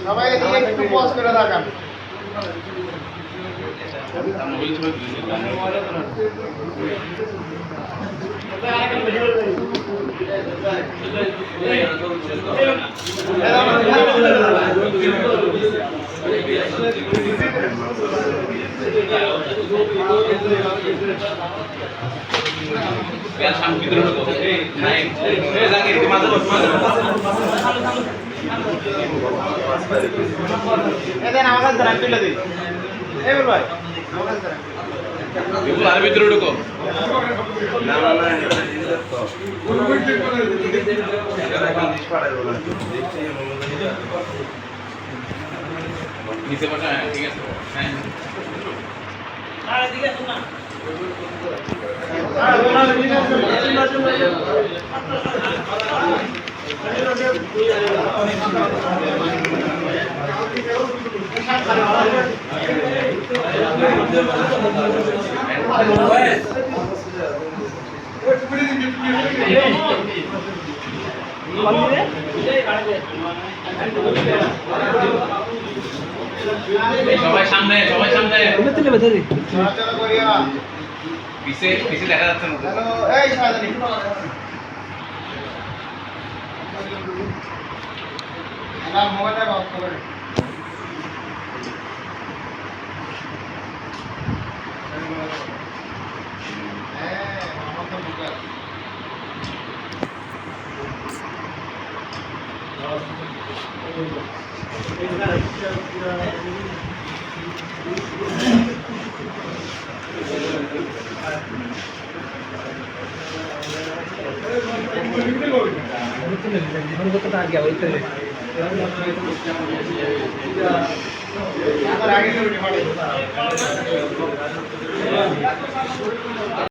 সবাই একটু পজ করে রাখান। ভিতরে ঢুকো নিচে বসা। হ্যাঁ ঠিক আছে। সবাই সামনে, সবাই সামনে। পিছে পিছে দেখা যাচ্ছে না। এই সাজানি না মোবাইলটা অফ করে। आगे